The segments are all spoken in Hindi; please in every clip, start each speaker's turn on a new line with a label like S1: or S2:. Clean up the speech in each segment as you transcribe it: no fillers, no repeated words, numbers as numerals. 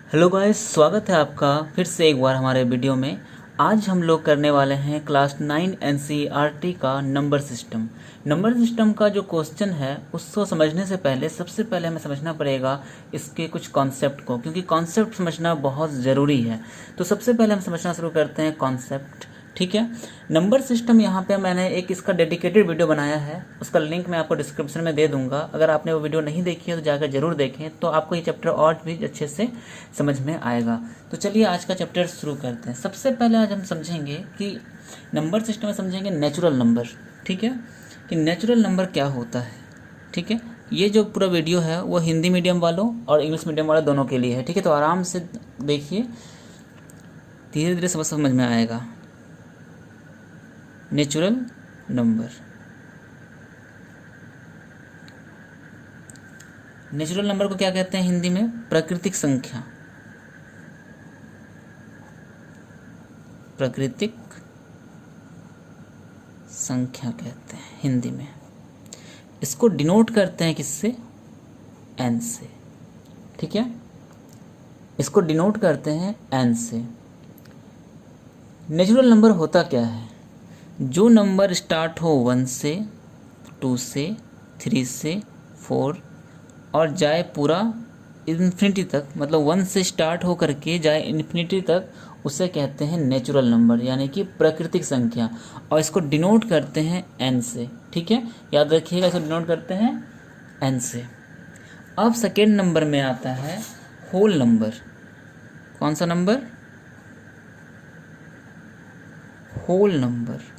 S1: हेलो गाइस, स्वागत है आपका फिर से एक बार हमारे वीडियो में। आज हम लोग करने वाले हैं क्लास 9 एनसीईआरटी का नंबर सिस्टम। नंबर सिस्टम का जो क्वेश्चन है उसको समझने से पहले सबसे पहले हमें समझना पड़ेगा इसके कुछ कॉन्सेप्ट को, क्योंकि कॉन्सेप्ट समझना बहुत ज़रूरी है। तो सबसे पहले हम समझना शुरू करते हैं कॉन्सेप्ट। ठीक है, नंबर सिस्टम यहाँ पे मैंने एक इसका डेडिकेटेड वीडियो बनाया है, उसका लिंक मैं आपको डिस्क्रिप्शन में दे दूंगा। अगर आपने वो वीडियो नहीं देखी है तो जाकर जरूर देखें, तो आपको ये चैप्टर और भी अच्छे से समझ में आएगा। तो चलिए आज का चैप्टर शुरू करते हैं। सबसे पहले आज हम समझेंगे कि नंबर सिस्टम में समझेंगे नेचुरल नंबर। ठीक है, कि नेचुरल नंबर क्या होता है। ठीक है, ये जो पूरा वीडियो है वो हिंदी मीडियम वालों और इंग्लिश मीडियम वाले दोनों के लिए है। ठीक है, तो आराम से देखिए, धीरे धीरे समझ में आएगा। नेचुरल नंबर, नेचुरल नंबर को क्या कहते हैं हिंदी में? प्राकृतिक संख्या। प्राकृतिक संख्या कहते हैं हिंदी में। इसको डिनोट करते हैं किससे? एन से। ठीक है, इसको डिनोट करते हैं एन से। नेचुरल नंबर होता क्या है? जो नंबर स्टार्ट हो 1 से, 2 से, 3 से, 4 और जाए पूरा इन्फिनिटी तक, मतलब 1 से स्टार्ट हो करके जाए इन्फिनिटी तक, उसे कहते हैं नेचुरल नंबर, यानी कि प्राकृतिक संख्या। और इसको डिनोट करते हैं एन से। ठीक है, याद रखिएगा, इसको डिनोट करते हैं एन से। अब सेकेंड नंबर में आता है होल नंबर। कौन सा number? Whole number.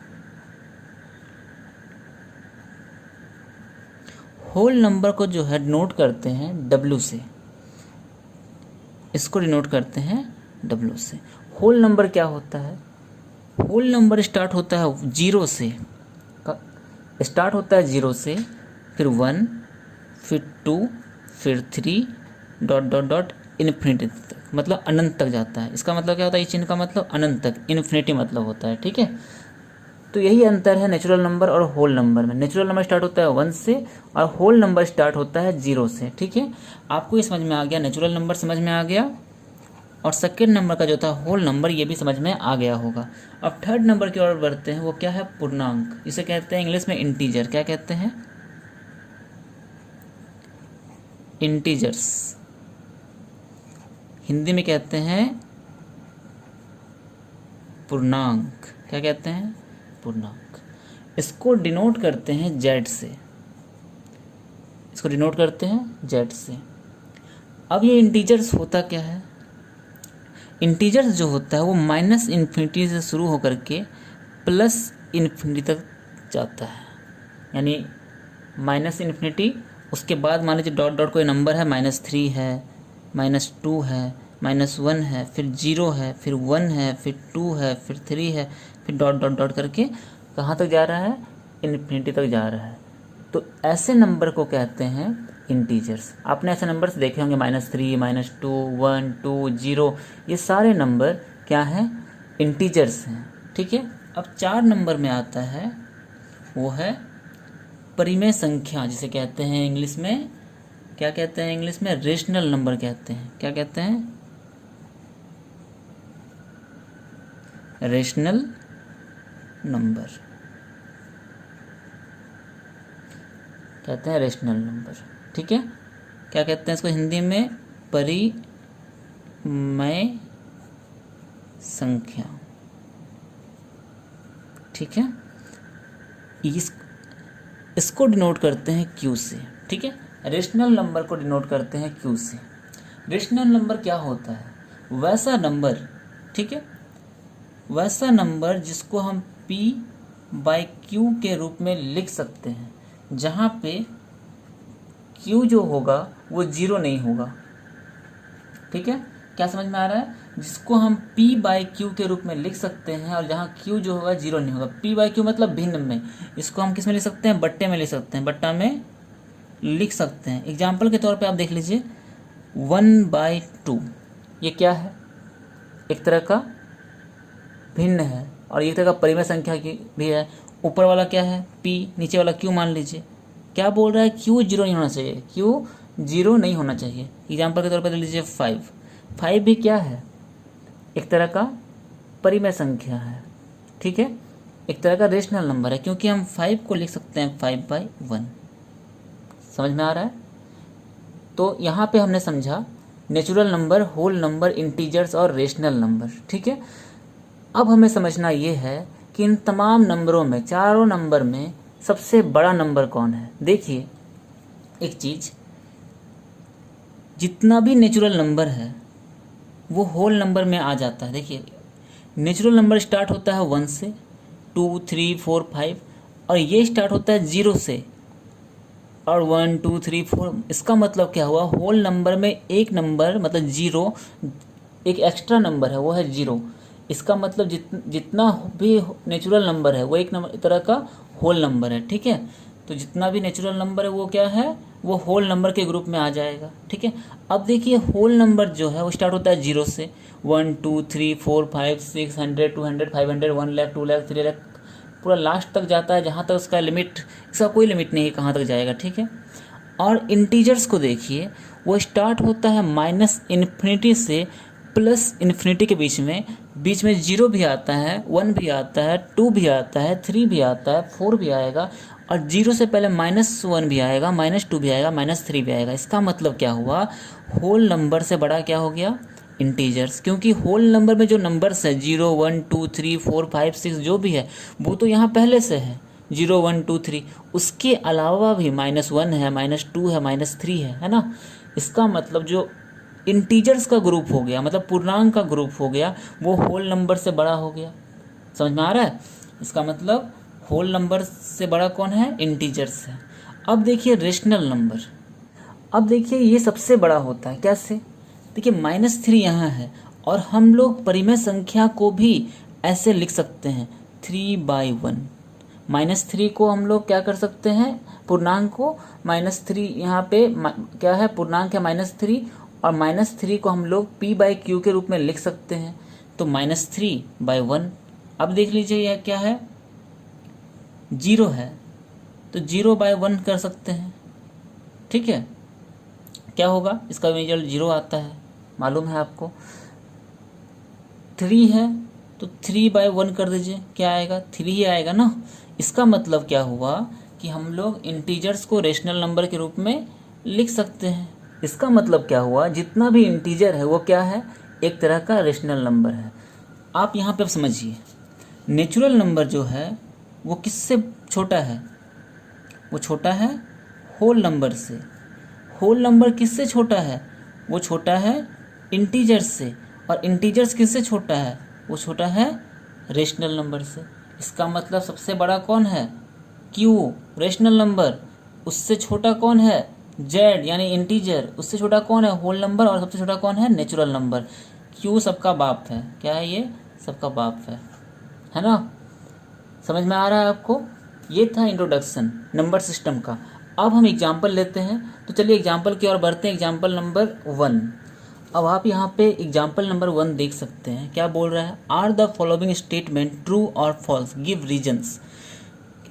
S1: Whole number को जो है डिनोट करते हैं W से। इसको डिनोट करते हैं W से। होल नंबर क्या होता है? होल नंबर स्टार्ट होता है 0 से, स्टार्ट होता है 0 से, फिर 1, फिर 2, फिर 3 डॉट डॉट डॉट इन्फिनिटी तक, मतलब अनंत तक जाता है। इसका मतलब क्या होता है? इस चिन्ह का मतलब अनंत तक, इन्फिनिटी मतलब होता है। ठीक है, तो यही अंतर है नेचुरल नंबर और होल नंबर में। नेचुरल नंबर स्टार्ट होता है 1 से और होल नंबर स्टार्ट होता है 0 से। ठीक है, आपको ये समझ में आ गया, नेचुरल नंबर समझ में आ गया, और सेकेंड नंबर का जो था होल नंबर, ये भी समझ में आ गया होगा। अब थर्ड नंबर की ओर बढ़ते हैं। वो क्या है? पूर्णांक। इसे कहते हैं इंग्लिश में इंटीजर। क्या कहते हैं? इंटीजर्स। हिंदी में कहते हैं पूर्णांक। क्या कहते हैं? पूर्णांक। इसको डिनोट करते हैं जेड से। इसको डिनोट करते हैं जेड से। अब ये इंटीजर्स होता क्या है? इंटीजर्स जो होता है वो माइनस इन्फिनिटी से शुरू होकर के प्लस इन्फिनिटी तक जाता है, यानी माइनस इन्फिनिटी, उसके बाद मान लीजिए डॉट डॉट कोई नंबर है, -3 है, -2 है, -1 है, फिर 0 है, फिर 1 है, फिर 2 है, फिर 3 है, फिर डॉट डॉट डॉट करके कहाँ तक जा रहा है? इन्फिनिटी तक जा रहा है। तो ऐसे नंबर को कहते हैं इंटीजर्स। आपने ऐसे नंबर्स देखे होंगे, -3, -2, 1, 2, 0, ये सारे नंबर क्या हैं? इंटीजर्स हैं। ठीक है, अब 4 नंबर में आता है, वो है परिमेय संख्या, जिसे कहते हैं इंग्लिश में, क्या कहते हैं इंग्लिश में? रेशनल नंबर कहते हैं। क्या कहते हैं? रेशनल नंबर कहते हैं, रेशनल नंबर। ठीक है, क्या कहते हैं इसको हिंदी में? परिमेय संख्या। ठीक है, इसको डिनोट करते हैं क्यू से। ठीक है, रेशनल नंबर को डिनोट करते हैं क्यू से। रेशनल नंबर क्या होता है? वैसा नंबर, ठीक है, वैसा नंबर जिसको हम P/Q के रूप में लिख सकते हैं, जहाँ पे Q जो होगा वो 0 नहीं होगा। ठीक है, क्या समझ में आ रहा है? जिसको हम P/Q के रूप में लिख सकते हैं और जहाँ Q जो होगा 0 नहीं होगा। P/Q मतलब भिन्न में। इसको हम किस में लिख सकते हैं? बट्टे में लिख सकते हैं, बट्टा में लिख सकते हैं। एग्जाम्पल के तौर पे आप देख लीजिए, 1/2 ये क्या है? एक तरह का भिन्न है, और एक तरह का परिमेय संख्या की भी है। ऊपर वाला क्या है? P, नीचे वाला Q मान लीजिए। क्या बोल रहा है? Q 0 नहीं होना चाहिए, Q 0 नहीं होना चाहिए। एग्जाम्पल के तौर पर ले लीजिए 5, 5 भी क्या है, एक तरह का परिमेय संख्या है, ठीक है, एक तरह का रेशनल नंबर है, क्योंकि हम 5 को लिख सकते हैं 5/1। समझ में आ रहा है? तो यहाँ पे हमने समझा natural number, whole number, integers और रेशनल नंबर, ठीक है। अब हमें समझना ये है कि इन तमाम नंबरों में, चारों नंबर में सबसे बड़ा नंबर कौन है। देखिए एक चीज़, जितना भी नेचुरल नंबर है वो होल नंबर में आ जाता है। देखिए नेचुरल नंबर स्टार्ट होता है 1 से, 2, 3, 4, 5, और ये स्टार्ट होता है 0 से, और 1, 2, 3, 4। इसका मतलब क्या हुआ, होल नंबर में एक नंबर मतलब 0, एक एक्स्ट्रा नंबर है, वो है 0। इसका मतलब जितना भी नेचुरल नंबर है वो एक नंबर तरह का होल नंबर है, ठीक है। तो जितना भी नेचुरल नंबर है वो क्या है, वो होल नंबर के ग्रुप में आ जाएगा, ठीक है। अब देखिए होल नंबर जो है वो स्टार्ट होता है 0 से, 1, 2, 3, 4, 5, 6, 100, 200, 500, 1 लाख, 2 लाख, 3 लाख, पूरा लास्ट तक जाता है, जहाँ तक उसका लिमिट, इसका कोई लिमिट नहीं है कहाँ तक जाएगा, ठीक है। और इंटीजर्स को देखिए, वो स्टार्ट होता है -इन्फिनिटी से +इन्फिनिटी के बीच में 0 भी आता है, 1 भी आता है, 2 भी आता है, 3 भी आता है, 4 भी आएगा, और 0 से पहले -1 भी आएगा, -2 भी आएगा, -3 भी आएगा। इसका मतलब क्या हुआ, होल नंबर से बड़ा क्या हो गया, इंटीजर्स। क्योंकि होल नंबर में जो नंबर्स है 0, 1, 2, 3, 4, 5, 6 जो भी है वो तो यहाँ पहले से है, 0, 1, 2, 3। उसके अलावा भी -1 है, -2 है, -3 है ना। इसका मतलब जो इंटीजर्स का ग्रुप हो गया, मतलब पूर्णांक का ग्रुप हो गया, वो होल नंबर से बड़ा हो गया। समझ में आ रहा है? इसका मतलब होल नंबर से बड़ा कौन है, इंटीजर्स है। अब देखिए रेशनल नंबर, अब देखिए ये सबसे बड़ा होता है, कैसे? देखिए -3 यहाँ है, और हम लोग परिमेय संख्या को भी ऐसे लिख सकते हैं 3/1। -3 को हम लोग क्या कर सकते हैं, पूर्णांक को, -3 यहाँ पे क्या है, पूर्णांक है -3, और -3 को हम लोग p/q के रूप में लिख सकते हैं, तो -3/1। अब देख लीजिए यह क्या है, 0 है, तो 0/1 कर सकते हैं, ठीक है। क्या होगा, इसका रिजल्ट 0 आता है, मालूम है आपको। 3 है तो 3/1 कर दीजिए, क्या आएगा, 3 ही आएगा ना। इसका मतलब क्या हुआ कि हम लोग इंटीजर्स को रेशनल नंबर के रूप में लिख सकते हैं। इसका मतलब क्या हुआ, जितना भी इंटीजर है वो क्या है, एक तरह का रेशनल नंबर है। आप यहाँ पे समझिए, नेचुरल नंबर जो है वो किससे छोटा है, वो छोटा है होल नंबर से। होल नंबर किससे छोटा है, वो छोटा है इंटीजर्स से। और इंटीजर्स किससे छोटा है, वो छोटा है रेशनल नंबर से। इसका मतलब सबसे बड़ा कौन है, क्यू रेशनल नंबर, उससे छोटा कौन है, जेड यानी इंटीजर, उससे छोटा कौन है, होल नंबर, और सबसे छोटा कौन है, नेचुरल नंबर। क्यू सबका बाप है, क्या है ये, सबका बाप है ना। समझ में आ रहा है आपको? ये था इंट्रोडक्शन नंबर सिस्टम का। अब हम एग्जाम्पल लेते हैं, तो चलिए एग्जाम्पल की ओर बढ़ते हैं। Example number 1। अब आप यहाँ पे एग्जाम्पल नंबर 1 देख सकते हैं, क्या बोल रहा है, are the following statement true और फॉल्स, गिव रीजन्स।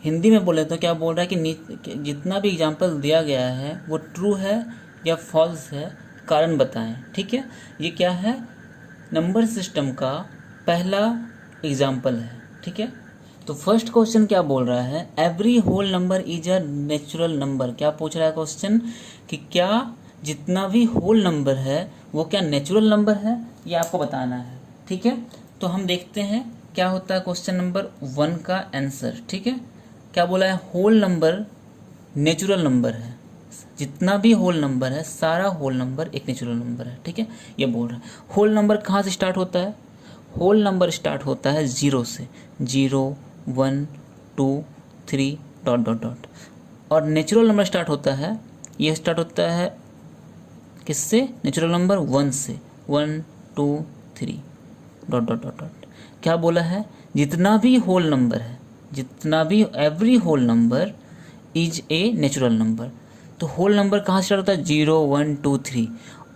S1: हिंदी में बोले तो क्या बोल रहा है कि जितना भी एग्जाम्पल दिया गया है वो ट्रू है या फॉल्स है, कारण बताएं, ठीक है। ये क्या है, नंबर सिस्टम का पहला एग्जाम्पल है, ठीक है। तो फर्स्ट क्वेश्चन क्या बोल रहा है, every whole number is a natural number. क्या पूछ रहा है क्वेश्चन, कि क्या जितना भी होल नंबर है वो क्या नेचुरल नंबर है, ये आपको बताना है, ठीक है। तो हम देखते हैं क्या होता है क्वेश्चन नंबर 1 का आंसर, ठीक है। क्या बोला है, होल नंबर नेचुरल नंबर है, जितना भी होल नंबर है सारा होल नंबर एक नेचुरल नंबर है, ठीक है, ये बोल रहा है। होल नंबर कहाँ से स्टार्ट होता है, होल नंबर स्टार्ट होता है 0 से, 0, 1, 2, 3 डॉट डॉट डॉट। और नेचुरल नंबर स्टार्ट होता है, ये स्टार्ट होता है किससे, नेचुरल नंबर 1 से, 1, 2, 3 डॉट डॉट डॉट डॉट। क्या बोला है, जितना भी होल नंबर है, जितना भी, every whole number is a natural number. तो होल नंबर कहाँ स्टार्ट होता है, 0, 1, 2, 3,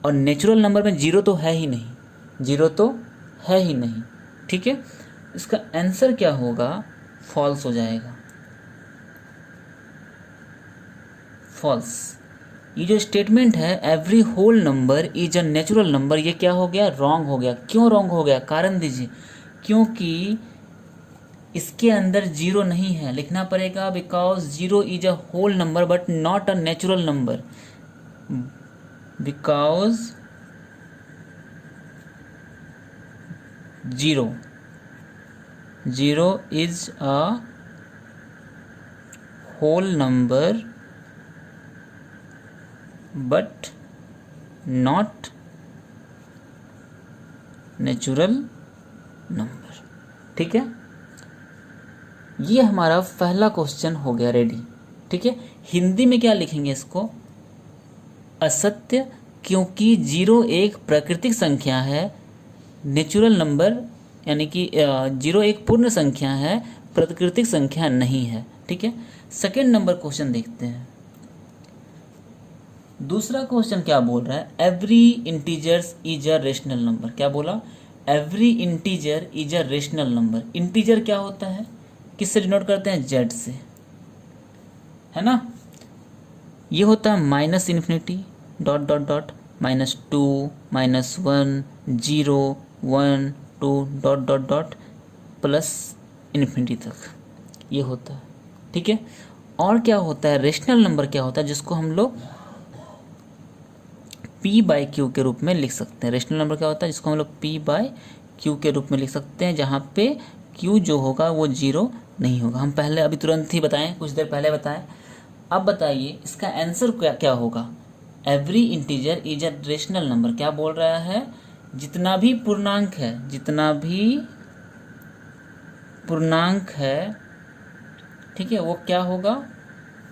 S1: और नेचुरल नंबर में 0 तो है ही नहीं, 0 तो है ही नहीं, ठीक है। इसका आंसर क्या होगा, फॉल्स हो जाएगा, फॉल्स। ये जो स्टेटमेंट है every whole number is a natural number, ये क्या हो गया, रॉन्ग हो गया। क्यों रॉन्ग हो गया, कारण दीजिए। क्योंकि इसके अंदर जीरो नहीं है, लिखना पड़ेगा because zero is a whole number but not a natural number, because zero is a whole number but not natural number. ठीक है, ये हमारा पहला क्वेश्चन हो गया रेडी। ठीक है, हिंदी में क्या लिखेंगे इसको, असत्य, क्योंकि जीरो एक प्राकृतिक संख्या है, नेचुरल नंबर यानी कि जीरो एक पूर्ण संख्या है, प्राकृतिक संख्या नहीं है। ठीक है, सेकेंड नंबर क्वेश्चन देखते हैं। दूसरा क्वेश्चन क्या बोल रहा है, every integers is a rational number. क्या बोला, every integer is a rational number. Integer क्या होता है, किससे डिनोट करते हैं, जेड से, है ना। ये होता है minus infinity dot dot dot -2 -1 0 1 2 dot dot dot plus infinity तक, ये होता है। ठीक है, और क्या होता है, रेशनल नंबर क्या होता है, जिसको हम लोग p/q के रूप में लिख सकते हैं। रेशनल नंबर क्या होता है, जिसको हम लोग p/q के रूप में लिख सकते हैं, जहाँ पे q जो होगा वो जीरो नहीं होगा। हम पहले अभी तुरंत ही बताएं, कुछ देर पहले बताएं। अब बताइए इसका आंसर क्या क्या होगा, every integer is a rational number. क्या बोल रहा है, जितना भी पूर्णांक है, जितना भी पूर्णांक है, ठीक है, वो क्या होगा,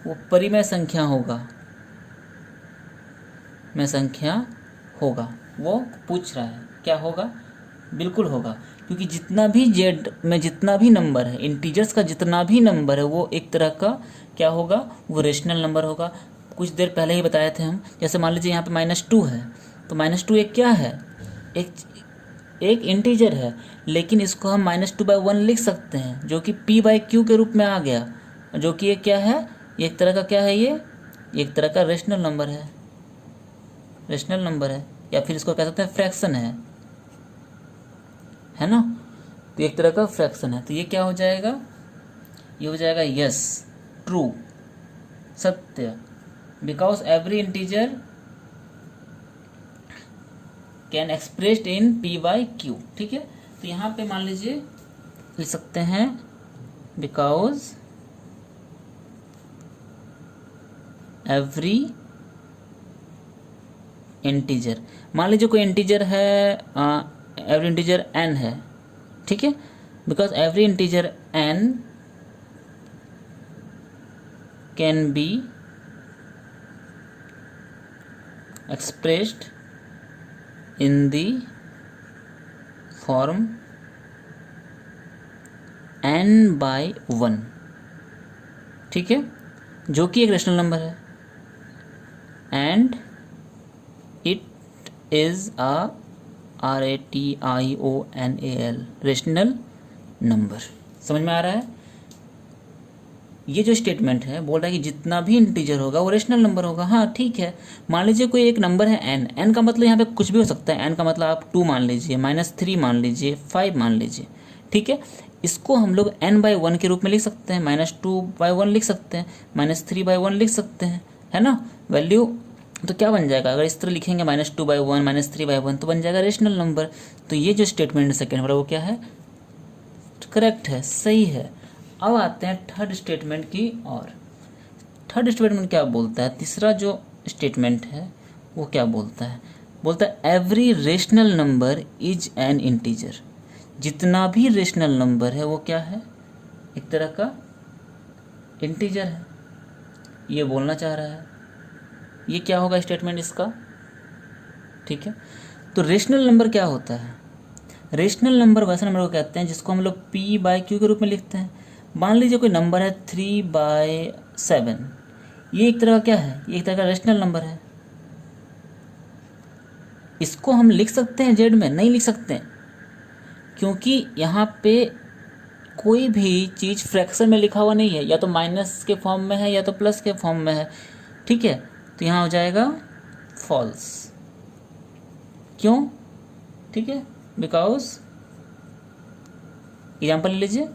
S1: वो परिमेय संख्या होगा, में संख्या होगा। वो पूछ रहा है क्या होगा, बिल्कुल होगा, क्योंकि जितना भी जेड में जितना भी नंबर है, इंटीजर्स का जितना भी नंबर है, वो एक तरह का क्या होगा, वो रेशनल नंबर होगा। कुछ देर पहले ही बताए थे हम, जैसे मान लीजिए यहाँ पे -2 है, तो -2 एक क्या है, एक इंटीजर है, लेकिन इसको हम -2/1 लिख सकते हैं, जो कि p/q के रूप में आ गया, जो कि ये क्या है, एक तरह का क्या है, ये एक तरह का रेशनल नंबर है, रेशनल नंबर है, या फिर इसको कह सकते हैं फ्रैक्शन है ना। तो एक तरह का फ्रैक्शन है, तो ये क्या हो जाएगा, ये हो जाएगा यस, ट्रू, सत्य, because every integer can expressed in p/q। ठीक है, तो यहाँ पे मान लीजिए लिख सकते हैं बिकॉज एवरी इंटीजर, मान लीजिए कोई इंटीजर है, एवरी इंटीजर n है, ठीक है, because every integer n can be expressed in the form n/1, ठीक है, जो कि एक रेशनल नंबर है, and it is a RATIONAL rational number. समझ में आ रहा है, ये जो स्टेटमेंट है बोल रहा है कि जितना भी इंटीजर होगा वो रेशनल नंबर होगा। हाँ ठीक है, मान लीजिए कोई एक नंबर है n का मतलब यहाँ पे कुछ भी हो सकता है, n का मतलब आप 2 मान लीजिए, -3 मान लीजिए, 5 मान लीजिए, ठीक है, इसको हम लोग n/1 के रूप में लिख सकते हैं, -2/1 लिख सकते हैं, -3/1 लिख सकते हैं, है ना। वैल्यू तो क्या बन जाएगा, अगर इस तरह लिखेंगे -2/1 -3/1 तो बन जाएगा रेशनल नंबर। तो ये जो स्टेटमेंट सेकेंड वाला वो क्या है, करेक्ट है, सही है। अब आते हैं थर्ड स्टेटमेंट की और थर्ड स्टेटमेंट क्या बोलता है, तीसरा जो स्टेटमेंट है वो क्या बोलता है, बोलता है every rational number is an integer. जितना भी रेशनल नंबर है वो क्या है, एक तरह का इंटीजर है, ये बोलना चाह रहा है। ये क्या होगा स्टेटमेंट इसका, ठीक है। तो रेशनल नंबर क्या होता है, रेशनल नंबर वैसे नंबर को कहते हैं जिसको हम लोग p/q के रूप में लिखते हैं। मान लीजिए कोई नंबर है 3/7, ये एक तरह का क्या है, ये एक तरह का रेशनल नंबर है। इसको हम लिख सकते हैं जेड में, नहीं लिख सकते हैं, क्योंकि यहाँ पे कोई भी चीज़ फ्रैक्शन में लिखा हुआ नहीं है, या तो माइनस के फॉर्म में है या तो प्लस के फॉर्म में है, ठीक है। तो यहाँ हो जाएगा फॉल्स। क्यों? ठीक है, बिकॉज एग्जाम्पल ले लीजिए,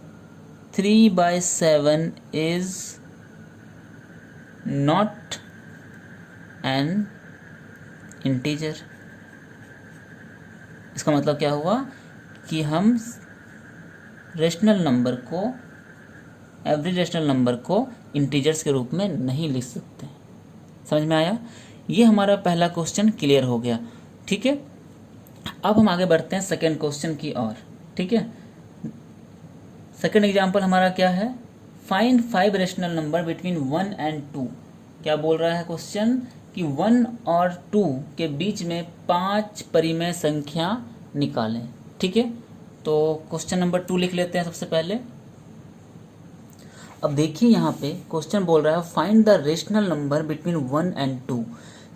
S1: 3/7 इज नॉट एन इंटीजर। इसका मतलब क्या हुआ कि हम रेशनल नंबर को, एवरी रेशनल नंबर को इंटीजर्स के रूप में नहीं लिख सकते। समझ में आया? ये हमारा पहला क्वेश्चन क्लियर हो गया। ठीक है, अब हम आगे बढ़ते हैं सेकेंड क्वेश्चन की ओर। ठीक है, सेकेंड एग्जाम्पल हमारा क्या है? Find 5 rational number between 1 and 2। क्या बोल रहा है क्वेश्चन कि 1 और 2 के बीच में 5 परिमेय संख्या निकालें। ठीक है, तो क्वेश्चन नंबर 2 लिख लेते हैं सबसे पहले। अब देखिए यहाँ पे क्वेश्चन बोल रहा है find the rational number between 1 and 2।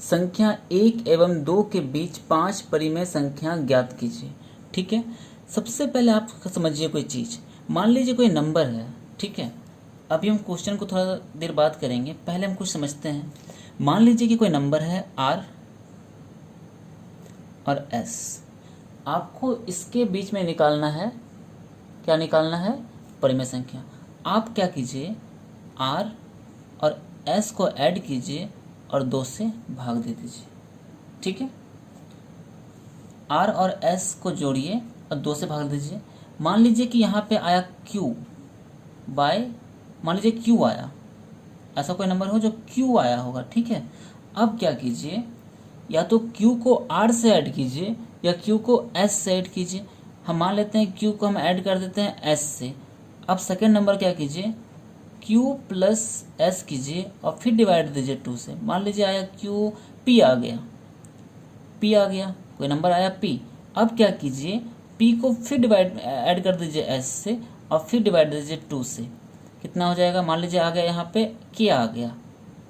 S1: संख्या 1 एवं 2 के बीच 5 परिमेय संख्या ज्ञात कीजिए। ठीक है, सबसे पहले आप समझिए कोई चीज़। मान लीजिए कोई नंबर है। ठीक है, अभी हम क्वेश्चन को थोड़ा देर बात करेंगे, पहले हम कुछ समझते हैं। मान लीजिए कि कोई नंबर है R और S। आपको इसके बीच में निकालना है, क्या निकालना है? परिमेय संख्या। आप क्या कीजिए, R और S को ऐड कीजिए और 2 से भाग दे दीजिए। ठीक है, R और S को जोड़िए और 2 से भाग दीजिए। मान लीजिए कि यहाँ पे आया Q बाय, मान लीजिए Q आया, ऐसा कोई नंबर हो जो Q आया होगा। ठीक है, अब क्या कीजिए, या तो Q को R से ऐड कीजिए या Q को S से ऐड कीजिए। हम मान लेते हैं Q को हम ऐड कर देते हैं S से। अब सेकेंड नंबर क्या कीजिए, Q प्लस S कीजिए और फिर डिवाइड दीजिए 2 से। मान लीजिए आया Q, P आ गया, P आ गया, कोई नंबर आया P। अब क्या कीजिए, P को फिर डिवाइड ऐड कर दीजिए S से और फिर डिवाइड दीजिए 2 से। कितना हो जाएगा? मान लीजिए आ गया यहाँ पे K आ गया।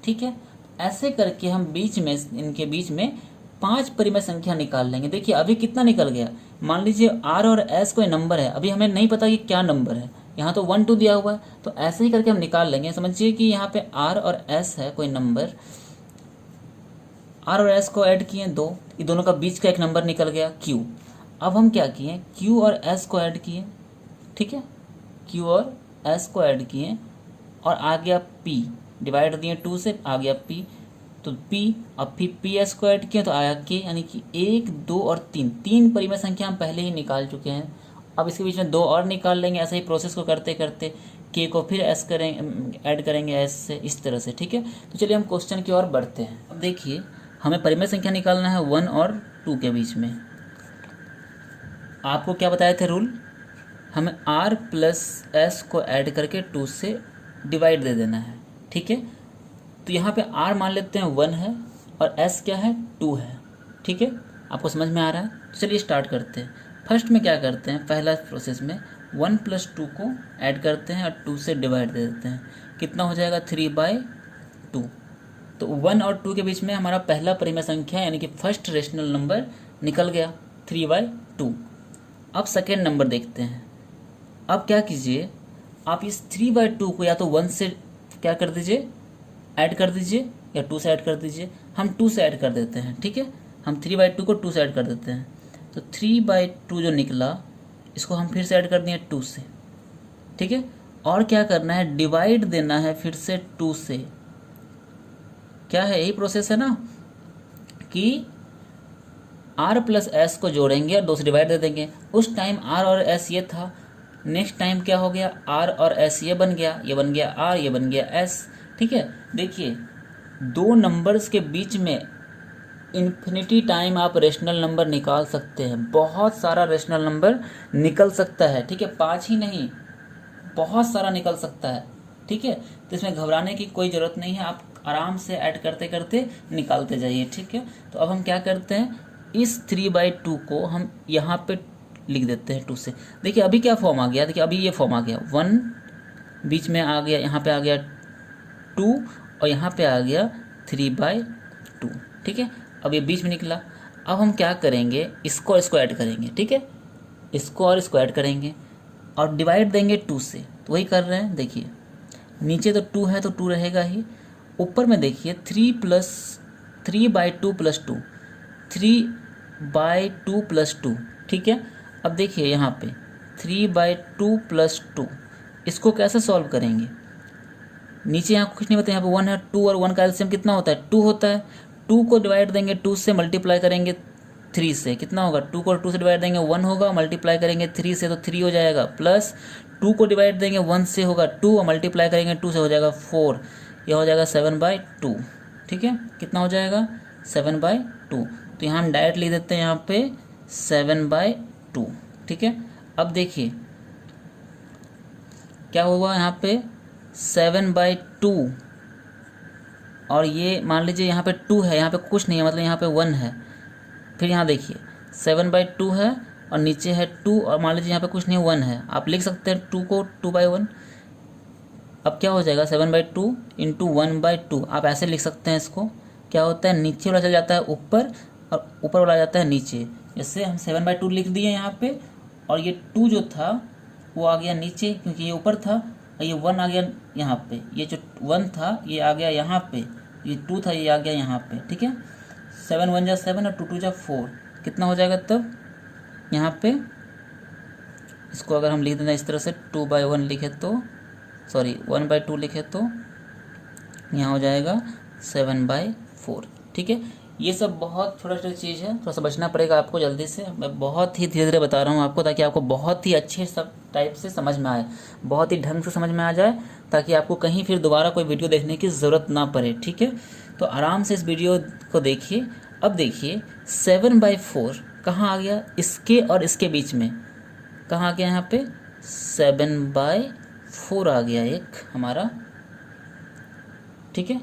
S1: ठीक है, ऐसे करके हम बीच में, इनके बीच में 5 परिमेय संख्या निकाल लेंगे। देखिए अभी कितना निकल गया। मान लीजिए R और S कोई नंबर है, अभी हमें नहीं पता कि क्या नंबर है, यहाँ तो 1 2 दिया हुआ है, तो ऐसे ही करके हम निकाल लेंगे। समझिए कि यहाँ पे R और S है कोई नंबर, R और S को ऐड किए 2, ये दोनों का बीच का एक नंबर निकल गया Q। अब हम क्या किए, Q और S को ऐड किए। ठीक है, Q और S को ऐड किए और आ गया P, डिवाइड दिए 2 से, आ गया P, तो P, अब फिर PS को ऐड किए तो आया K, यानी कि 1 2 और 3 परिमेय संख्या हम पहले ही निकाल चुके हैं। अब इसके बीच में 2 और निकाल लेंगे। ऐसे ही प्रोसेस को करते करते K को फिर S करेंगे, ऐड करेंगे S से, इस तरह से। ठीक है, तो चलिए हम क्वेश्चन की ओर बढ़ते हैं। अब देखिए हमें परिमेय संख्या निकालना है 1 और 2 के बीच में। आपको क्या बताए थे रूल, हमें R प्लस S को ऐड करके 2 से डिवाइड दे देना है। ठीक है, तो यहाँ पे R मान लेते हैं 1 है और S क्या है, 2 है। ठीक है, आपको समझ में आ रहा है? तो चलिए स्टार्ट करते हैं। फर्स्ट में क्या करते हैं, पहला प्रोसेस में 1 प्लस 2 को ऐड करते हैं और 2 से डिवाइड दे देते हैं। कितना हो जाएगा, 3/2। तो 1 और 2 के बीच में हमारा पहला परिमेय संख्या यानी कि फर्स्ट रेशनल नंबर निकल गया, 3/2। अब सेकेंड नंबर देखते हैं। अब क्या कीजिए, आप इस 3/2 को या तो 1 से क्या कर दीजिए, ऐड कर दीजिए, या 2 से ऐड कर दीजिए। हम 2 से ऐड कर देते हैं। ठीक है, हम 3/2 को 2 से ऐड कर देते हैं, तो 3/2 जो निकला इसको हम फिर से ऐड कर दिए 2 से। ठीक है, और क्या करना है, डिवाइड देना है फिर से 2 से। क्या है, यही प्रोसेस है ना कि R प्लस S को जोड़ेंगे और 2 से डिवाइड दे देंगे। उस टाइम R और S ये था, नेक्स्ट टाइम क्या हो गया, R और S ये बन गया, ये बन गया R, ये बन गया S। ठीक है, देखिए 2 नंबर्स के बीच में इन्फिनिटी टाइम आप रेशनल नंबर निकाल सकते हैं। बहुत सारा रेशनल नंबर निकल सकता है। ठीक है, 5 ही नहीं, बहुत सारा निकल सकता है। ठीक है, तो इसमें घबराने की कोई ज़रूरत नहीं है, आप आराम से ऐड करते करते निकालते जाइए। ठीक है, तो अब हम क्या करते हैं, इस 3/2 को हम यहाँ पे लिख देते हैं 2 से। देखिए अभी क्या फॉर्म आ गया, देखिए अभी ये फॉर्म आ गया, 1 बीच में आ गया, यहाँ पे आ गया 2 और यहाँ पे आ गया 3/2। ठीक है, अब ये बीच में निकला। अब हम क्या करेंगे, इसको ऐड करेंगे। ठीक है, इसको और इसको ऐड करेंगे और डिवाइड देंगे 2 से। तो वही कर रहे हैं, देखिए नीचे तो 2 है तो 2 रहेगा ही, ऊपर में देखिए 3 प्लस 3/2 + 2, 3/2 + 2, ठीक है। अब देखिए यहाँ पे 3/2 + 2, इसको कैसे सॉल्व करेंगे। नीचे यहाँ कुछ नहीं बता, यहाँ पे 1 है, 2 और 1 का एलसीएम कितना होता है, 2 होता है। 2 को डिवाइड देंगे 2 से, मल्टीप्लाई करेंगे 3 से, कितना होगा, 2 को 2 से डिवाइड देंगे 1 होगा, मल्टीप्लाई करेंगे 3 से तो 3 हो जाएगा, प्लस 2 को डिवाइड देंगे 1 से होगा 2 और मल्टीप्लाई करेंगे 2 से हो जाएगा 4, यह हो जाएगा 7/2, ठीक है। कितना हो जाएगा 7/2, तो यहाँ हम डायरेक्ट लिख देते हैं यहाँ पे 7/2, ठीक है। अब देखिए क्या होगा यहाँ पे 7/2, और ये मान लीजिए यहाँ पे 2 है, यहाँ पे कुछ नहीं है, मतलब यहाँ पे 1 है। फिर यहाँ देखिए 7/2 है और नीचे है 2, और मान लीजिए यहाँ पे कुछ नहीं 1 है, आप लिख सकते हैं 2 को 2/1। अब क्या हो जाएगा 7/2 × 1/2, आप ऐसे लिख सकते हैं इसको। क्या होता है, नीचे वाला चल जाता है ऊपर और ऊपर वाला आ जाता है नीचे। जैसे हम 7/2 लिख दिए यहाँ पे, और ये 2 जो था वो आ गया नीचे क्योंकि ये ऊपर था, और ये 1 आ गया यहाँ पे। ये जो 1 था ये आ गया यहाँ पे, ये 2 था ये आ गया यहाँ पे, ठीक है। 7 × 1 = 7 और 2 × 2 = 4, कितना हो जाएगा तब यहाँ पे। इसको अगर हम लिख देना इस तरह से 2/1 लिखे तो, सॉरी 1/2 लिखे तो यहाँ हो जाएगा 7/4, ठीक है। ये सब बहुत छोटा छोटा चीज़ है, थोड़ा सा बचना पड़ेगा आपको जल्दी से। मैं बहुत ही धीरे धीरे बता रहा हूँ आपको, ताकि आपको बहुत ही अच्छे सब टाइप से समझ में आए, बहुत ही ढंग से समझ में आ जाए, ताकि आपको कहीं फिर दोबारा कोई वीडियो देखने की ज़रूरत ना पड़े, ठीक है। तो आराम से इस वीडियो को देखिए। अब देखिए 7/4 कहाँ आ गया, इसके और इसके बीच में कहाँ आ गया, यहाँ पे 7/4 आ गया एक हमारा, ठीक है।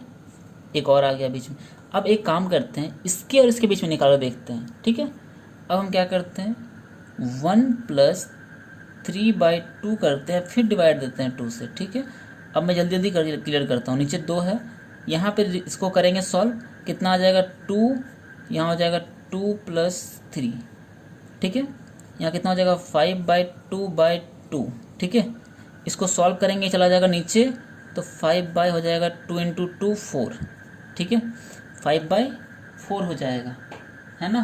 S1: एक और आ गया बीच में। अब एक काम करते हैं, इसके और इसके बीच में निकाल देखते हैं, ठीक है। अब हम क्या करते हैं 1 + 3/2 करते हैं, फिर डिवाइड देते हैं 2 से, ठीक है। अब मैं जल्दी जल्दी क्लियर करता हूँ। नीचे 2 है, यहाँ पे इसको करेंगे सॉल्व, कितना आ जाएगा 2, यहाँ हो जाएगा 2 + 3, ठीक है। यहाँ कितना हो जाएगा 5/2/2, ठीक है। इसको सॉल्व करेंगे, चला जाएगा नीचे, तो 5 हो जाएगा 2 × 2 4, ठीक है। 5/4 हो जाएगा, है ना।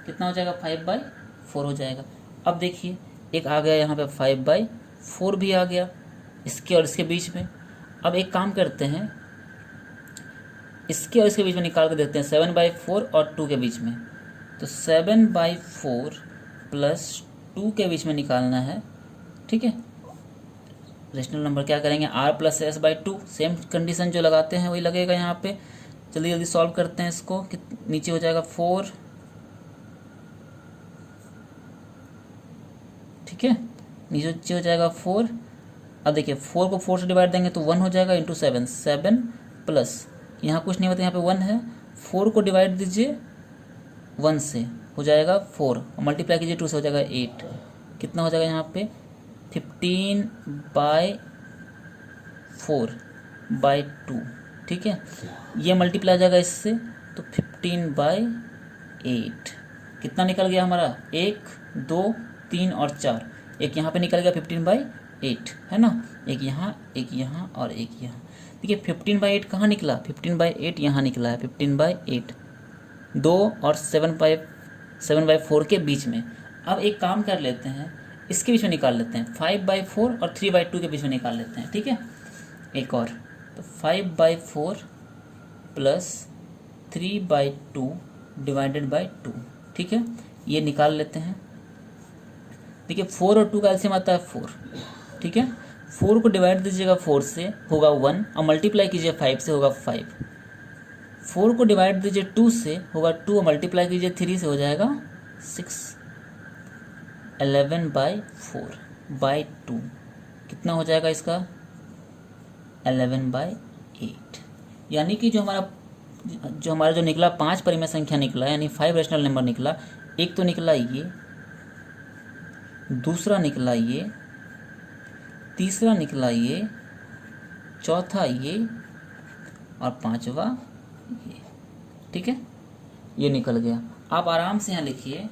S1: कितना हो जाएगा 5/4 हो जाएगा। अब देखिए एक आ गया यहाँ पे 5/4 भी आ गया इसके और इसके बीच में। अब एक काम करते हैं, इसके और इसके बीच में निकाल के देखते हैं 7/4 और 2 के बीच में। तो 7/4 + 2 के बीच में निकालना है, ठीक है। रेशनल नंबर क्या करेंगे, r + s/2, सेम कंडीशन जो लगाते हैं वही लगेगा यहाँ पे। जल्दी जल्दी सॉल्व करते हैं इसको, कि नीचे हो जाएगा 4, ठीक है। नीचे हो जाएगा 4। अब देखिए 4 को 4 से डिवाइड देंगे तो 1 हो जाएगा, × 7, 7 प्लस यहाँ कुछ नहीं होता, यहाँ पे 1 है, 4 को डिवाइड दीजिए 1 से, हो जाएगा 4, और मल्टीप्लाई कीजिए 2 से, हो जाएगा 8। कितना हो जाएगा यहाँ पे 15/4/2, ठीक है। ये मल्टीप्लाई आ जाएगा इससे, तो 15/8 कितना निकल गया हमारा, 1 2 3 और 4, एक यहाँ पे निकल गया 15/8, है ना। एक यहाँ और एक यहाँ। देखिए 15/8 कहाँ निकला, 15/8 यहाँ निकला है, 15/8 2 और 7/4 के बीच में। अब एक काम कर लेते हैं, इसके बीच में निकाल लेते हैं, 5/4 और 3/2 के बीच में निकाल लेते हैं, ठीक है। एक और, तो 5/4 + 3/2 / 2, ठीक है। ये निकाल लेते हैं। देखिए 4 और 2 का एलसीएम आता है 4, ठीक है। 4 को डिवाइड दीजिएगा 4 से, होगा 1, और मल्टीप्लाई कीजिए 5 से, होगा 5। 4 को डिवाइड दीजिए 2 से, होगा 2, और मल्टीप्लाई कीजिए 3 से, हो जाएगा 6। 11/4/2 कितना हो जाएगा इसका 11/8। यानी कि जो हमारा जो निकला 5 परिमेय संख्या निकला, यानी 5 रेशनल नंबर निकला। एक तो निकला ये, दूसरा निकला ये, तीसरा निकला ये, चौथा ये, और पांचवा ये, ठीक है। ये निकल गया। आप आराम से यहाँ लिखिए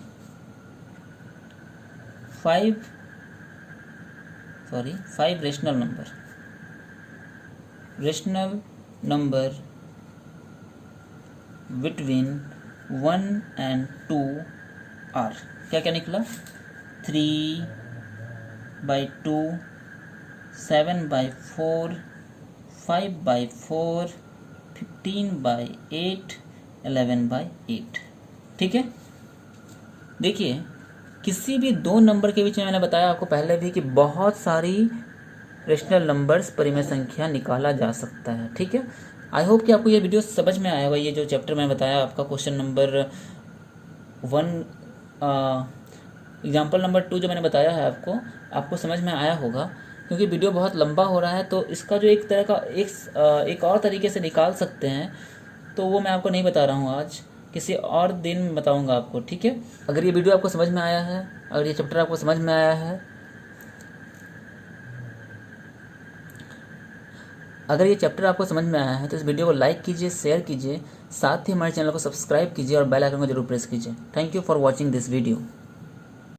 S1: 5 rational number between 1 and 2 are. क्या क्या निकला? 3/2, 7/4, 5/4, 15/8, 11/8। ठीक है। देखिए, किसी भी दो नंबर के बीच में मैंने बताया आपको पहले भी कि बहुत सारी रेशनल नंबर्स परिमेय संख्या निकाला जा सकता है। ठीक है। आई होप कि आपको ये वीडियो समझ में आया होगा। ये जो चैप्टर मैं बताया आपका क्वेश्चन नंबर 1, एग्जाम्पल नंबर 2 जो मैंने बताया है आपको समझ में आया होगा। क्योंकि वीडियो बहुत लंबा हो रहा है तो इसका जो एक तरह का एक और तरीके से निकाल सकते हैं, तो वो मैं आपको नहीं बता रहा हूँ आज, किसी और दिन बताऊँगा आपको। ठीक है। अगर ये वीडियो आपको समझ में आया है, अगर ये चैप्टर आपको समझ में आया है, अगर ये चैप्टर आपको समझ में आया है तो इस वीडियो को लाइक कीजिए, शेयर कीजिए, साथ ही हमारे चैनल को सब्सक्राइब कीजिए और बेल आइकन को जरूर प्रेस कीजिए। Thank you for watching this video.